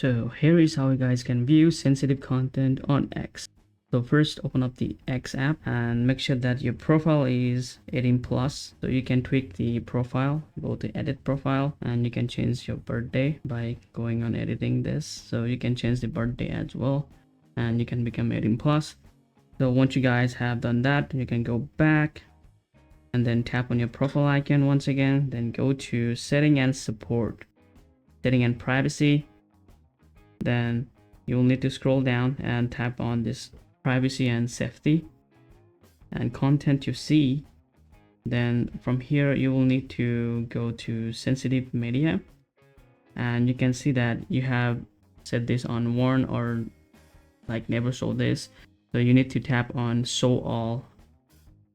So here is how you guys can view sensitive content on X. So first open up the X app and make sure that your profile is 18 plus. So you can tweak the profile, go to edit profile, and you can change your birthday by going on editing this. So you can change the birthday as well, and you can become 18 plus. So once you guys have done that, you can go back and then tap on your profile icon once again, then go to setting and support, setting and privacy. Then you'll need to scroll down and tap on this privacy and safety and content you see. Then from here you will need to go to sensitive media, and you can see that you have set this on warn or like never show this. So you need to tap on show all,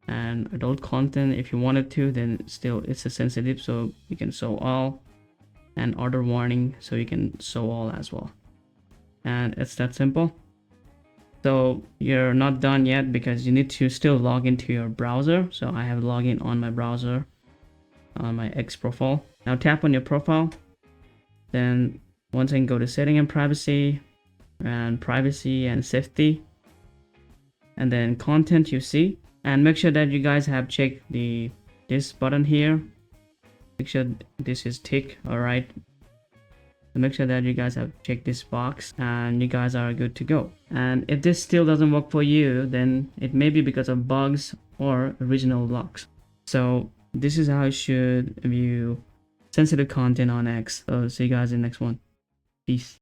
and adult content if you wanted to, then still it's a sensitive, so you can show all, and order warning, so you can show all as well. And it's that simple. So you're not done yet because you need to still log into your browser. So I have login on my browser on my X profile. Now tap on your profile, then once again go to setting and privacy and safety, and then content you see, and make sure that you guys have checked this button here. Make sure this is tick. All right, so make sure that you guys have checked this box and you guys are good to go. And if this still doesn't work for you, then it may be because of bugs or original locks. So this is how you should view sensitive content on X. So see you guys in the next one. Peace.